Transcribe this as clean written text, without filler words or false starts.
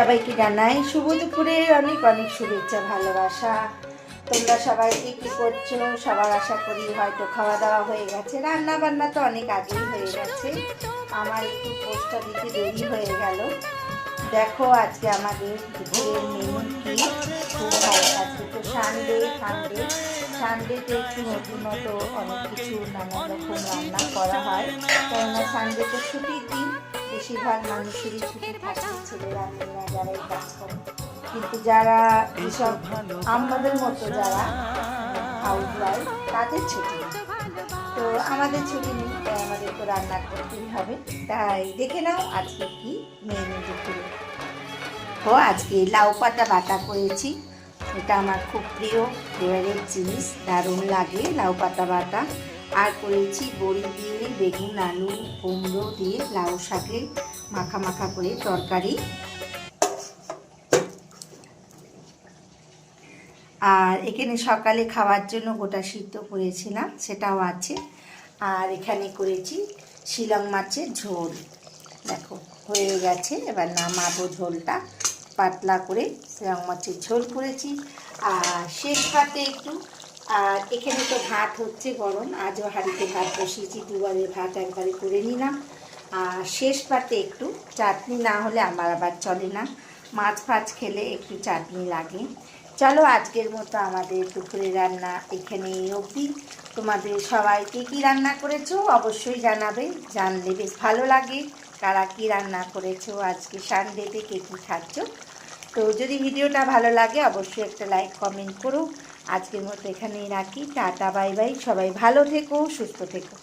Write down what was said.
সবাইকে জানাই শুভ দুপুরের অনেক অনেক শুভেচ্ছা ভালোবাসা। তোমরা সবাই কি করছো? সবার আশা করি হয়তো খাওয়া দাওয়া হয়ে গেছে, রান্না বান্না তো অনেক আগেই হয়ে গেছে। আমার একটু পোস্টটা দিতে দেরি হয়ে গেল। দেখো আজকে আমাদের দুপুরের মেনু কি, খুব ভালো। আজকে তো সানডেতে একটু নতুনত অনেক কিছু নানান রকম রান্না করা হয়, কেননা সানডে তো ছুটির দিন, বেশিরভাগ মানুষেরই ছুটি থাকে, ছেলেরা মেয়েরা যারাই কাজ করে। কিন্তু যারা এসব আমাদের মতো যারা হাউস ওয়াইফ, তাদের ছুটি নেই। তো আমাদের ছুটি নেই, তাই আমাদের তো রান্না করতেই হবে। তাই দেখে নাও আজকে কি মেনু দুপুরে। ও আজকে লাউ পাতা বাটা করেছি, এটা আমার খুব প্রিয় ফেভারিট জিনিস, দারুণ লাগে লাউ পাতা বাটা। আর করেছি বড়ি দিয়ে বেগুন আলু কুমড়ো দিয়ে লাউ শাকের মাখা মাখা করে তরকারি। আর এখানে সকালে খাওয়ার জন্য গোটা সিদ্ধ করেছিলাম, সেটাও আছে। আর এখানে করেছি শিলং মাছের ঝোল, দেখো হয়ে গেছে। এবার নামাবো ঝোলটা, পাতলা করে শিলং মাছের ঝোল করেছি। আর শেষ পাতে একটু, আর এখানে তো ভাত হচ্ছে গরম, আজও হাঁড়িতে ভাত বসিয়েছি, দুবারে ভাত একবারে করে নিলাম। আর শেষ পাতে একটু চাটনি না হলে আমার আবার চলে না, মাছ ফাছ খেলে একটু চাটনি লাগে। চলো আজকের মতো আমাদের দুপুরে রান্না এখানেই অবধি। তোমাদের সবাই কী রান্না করেছো অবশ্যই জানাবে, জানলে বেশ ভালো লাগে কারা কী রান্না করেছো, আজকে সানডেতে কে কী খাচ্ছ। তো যদি ভিডিওটা ভালো লাগে অবশ্যই একটা লাইক কমেন্ট করো। আজকের মতো এখানেই রাখি, টাটা বাই বাই, সবাই ভালো থেকো সুস্থ থেকো।